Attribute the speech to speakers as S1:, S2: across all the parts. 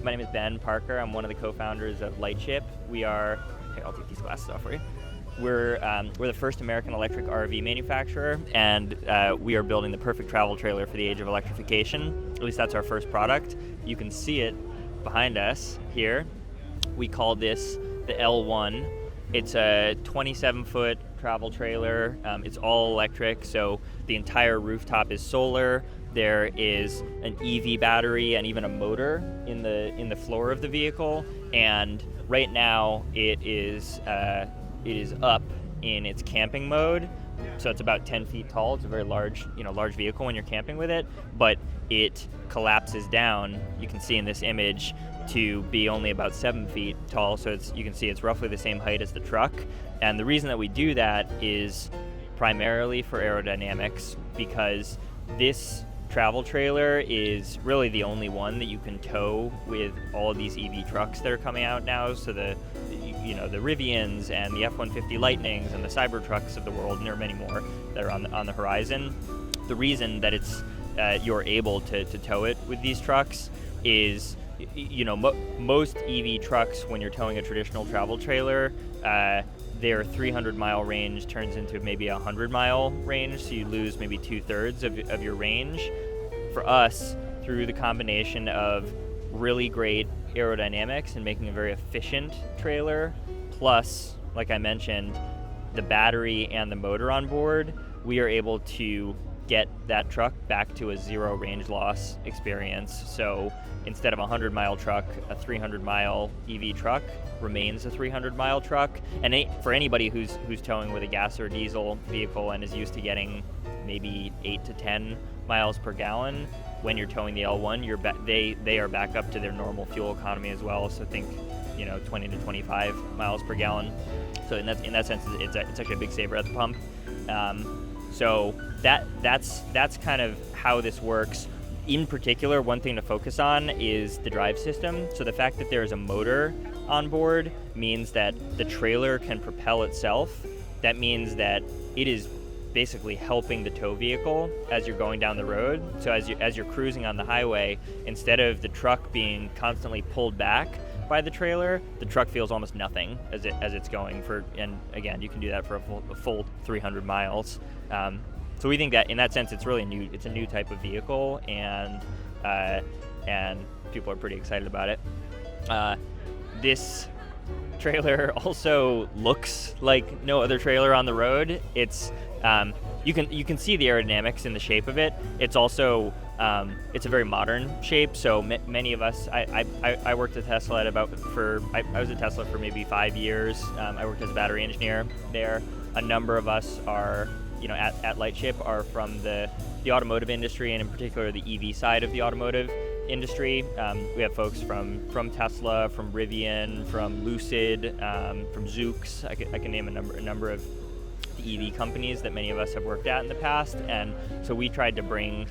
S1: my name is Ben Parker. I'm one of the co-founders of LightShip. Here, I'll take these glasses off for you. We're the first American electric RV manufacturer, and we are building the perfect travel trailer for the age of electrification. At least that's our first product. You can see it behind us here. We call this the L1. It's a 27-foot travel trailer. It's all electric, so the entire rooftop is solar. There is an EV battery and even a motor in the floor of the vehicle. And right now it is up in its camping mode. So it's about 10 feet tall. It's a very large vehicle when you're camping with it, but it collapses down. You can see in this image to be only about 7 feet tall. So you can see it's roughly the same height as the truck. And the reason that we do that is primarily for aerodynamics, because this travel trailer is really the only one that you can tow with all of these EV trucks that are coming out now. So the Rivians and the F-150 Lightnings and the Cybertrucks of the world, and there are many more that are on the horizon. The reason that you're able to tow it with these trucks is, most EV trucks, when you're towing a traditional travel trailer, their 300-mile range turns into maybe a 100-mile range, so you lose maybe 2/3 of your range. For us, through the combination of really great aerodynamics and making a very efficient trailer, plus, like I mentioned, the battery and the motor on board, we are able to get that truck back to a zero range loss experience. So instead of a 100-mile truck, a 300-mile EV truck remains a 300-mile truck. And for anybody who's towing with a gas or diesel vehicle and is used to getting maybe 8 to 10 miles per gallon, when you're towing the L1, they are back up to their normal fuel economy as well. So think 20 to 25 miles per gallon. So in that sense, it's actually a big saver at the pump. So that's kind of how this works. In particular, one thing to focus on is the drive system. So the fact that there is a motor on board means that the trailer can propel itself. That means that it is basically helping the tow vehicle as you're going down the road. So as you're cruising on the highway, instead of the truck being constantly pulled back by the trailer, the truck feels almost nothing as it's going for. And again, you can do that for a full 300 miles. So we think that in that sense, it's a new type of vehicle, and people are pretty excited about it. This trailer also looks like no other trailer on the road. It's you can see the aerodynamics in the shape of it. It's also it's a very modern shape. So many of us, I worked at Tesla I was at Tesla for maybe 5 years. I worked as a battery engineer there. A number of us are at LightShip are from the automotive industry, and in particular the EV side of the automotive industry. We have folks from Tesla, from Rivian, from Lucid, from Zoox. I can name a number of the EV companies that many of us have worked at in the past, and so we tried to bring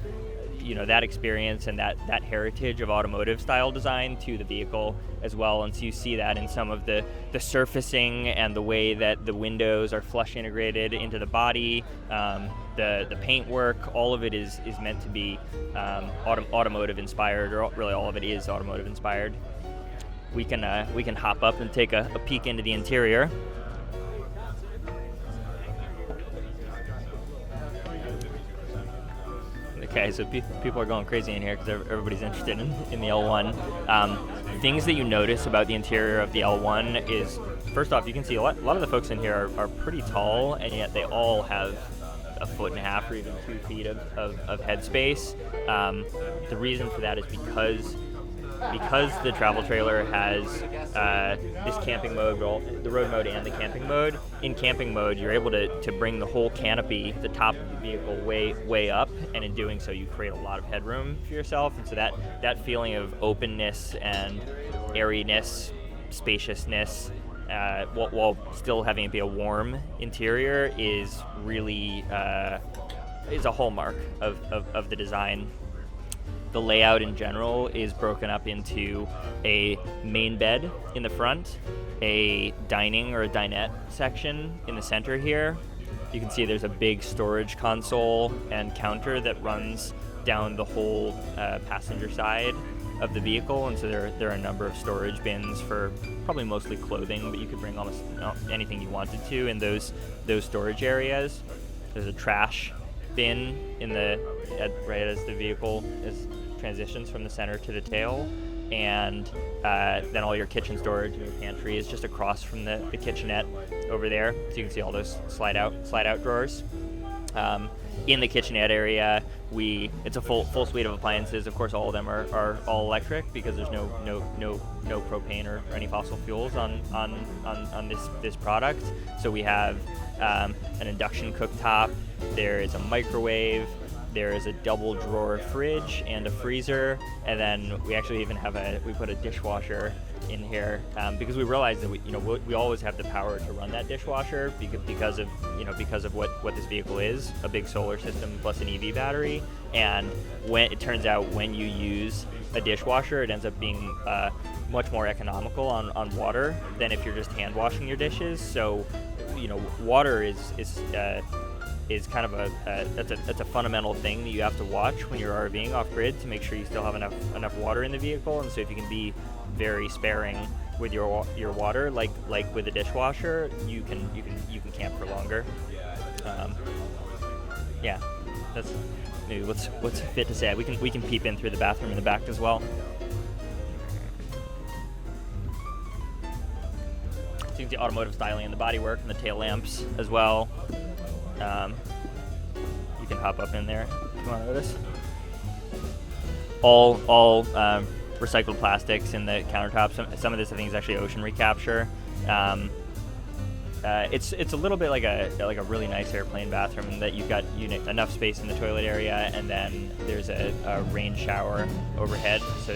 S1: that experience and that heritage of automotive style design to the vehicle as well. And so you see that in some of the surfacing and the way that the windows are flush integrated into the body, the paint work. All of it is meant to be automotive inspired, or really all of it is automotive inspired. We can hop up and take a peek into the interior. Okay, so people are going crazy in here because everybody's interested in the L1. Things that you notice about the interior of the L1 is, first off, you can see a lot of the folks in here are pretty tall, and yet they all have 1.5 feet or even 2 feet of headspace. The reason for that is because the travel trailer has this camping mode, the road mode and the camping mode. In camping mode, you're able to bring the whole canopy, the top of the vehicle, way up, and in doing so, you create a lot of headroom for yourself. And so that feeling of openness and airiness, spaciousness, while still having it be a warm interior, is really is a hallmark of the design. The layout in general is broken up into a main bed in the front, a dining or a dinette section in the center here. You can see there's a big storage console and counter that runs down the whole passenger side. of the vehicle, and so there are a number of storage bins for probably mostly clothing, but you could bring almost anything you wanted to in those storage areas. There's a trash bin right as the vehicle transitions from the center to the tail, and then all your kitchen storage and your pantry is just across from the kitchenette over there, so you can see all those slide out drawers. In the kitchenette area, it's a full suite of appliances. Of course, all of them are all electric because there's no propane or any fossil fuels on this product. So we have an induction cooktop. There is a microwave. There is a double drawer fridge and a freezer, and then we actually even we put a dishwasher in here because we realized that we always have the power to run that dishwasher because of what this vehicle is, a big solar system plus an EV battery. And it turns out when you use a dishwasher, it ends up being much more economical on water than if you're just hand washing your dishes. So water is kind of that's a fundamental thing that you have to watch when you're RVing off grid, to make sure you still have enough water in the vehicle. And so if you can be very sparing with your water, like with a dishwasher, you can camp for longer. Yeah, that's maybe what's fit to say. We can peep in through the bathroom in the back as well. So you can see automotive styling in the bodywork and the tail lamps as well. You can hop up in there if you want to notice. All recycled plastics in the countertops. Some of this I think is actually ocean recapture. It's a little bit like a really nice airplane bathroom in that you've got enough space in the toilet area, and then there's a rain shower overhead. So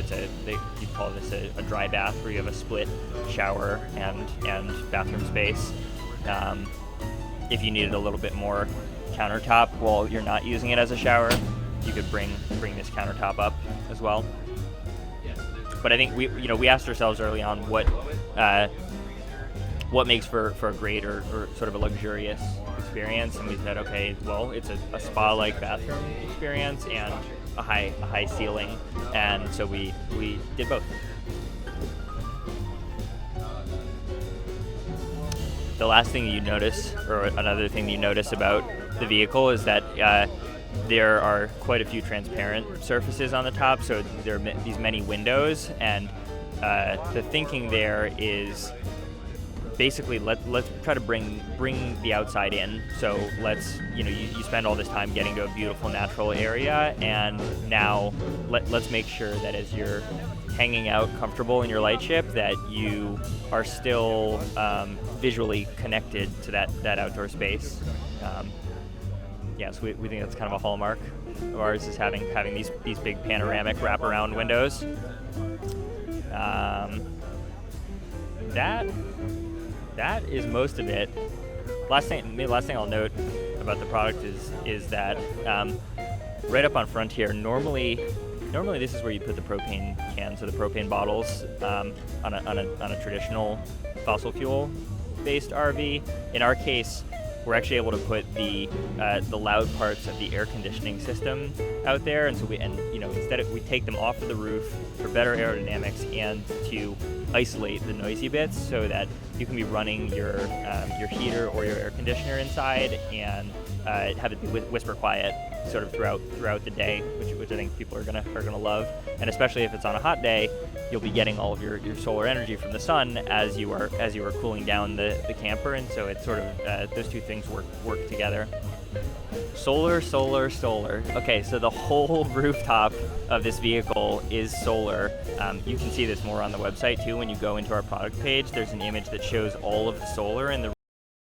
S1: you call this a dry bath, where you have a split shower and bathroom space. If you needed a little bit more countertop while you're not using it as a shower, you could bring this countertop up as well. But I think we asked ourselves early on what makes for a great or sort of a luxurious experience, and we said, okay, well, it's a spa-like bathroom experience and a high ceiling, and so we did both. The last thing you notice, or another thing you notice about the vehicle, is that there are quite a few transparent surfaces on the top. So there are these many windows, and the thinking there is basically let's try to bring the outside in. So you spend all this time getting to a beautiful natural area, and now let's make sure that as you're hanging out comfortable in your LightShip, that you are still visually connected to that outdoor space. So we think that's kind of a hallmark of ours, is having these big panoramic wraparound windows. That is most of it. Last thing I'll note about the product is that right up on front here, normally this is where you put the propane cans or the propane bottles on a traditional fossil fuel based RV. In our case, we're actually able to put the loud parts of the air conditioning system out there, and so instead we take them off of the roof for better aerodynamics and to isolate the noisy bits, so that you can be running your heater or your air conditioner inside and have it be whisper quiet sort of throughout the day, which I think people are gonna love. And especially if it's on a hot day, you'll be getting all of your solar energy from the sun as you are cooling down the camper, and so it's sort of those two things work together. Solar. Okay, so the whole rooftop of this vehicle is solar. You can see this more on the website too. When you go into our product page, there's an image that shows all of the solar in the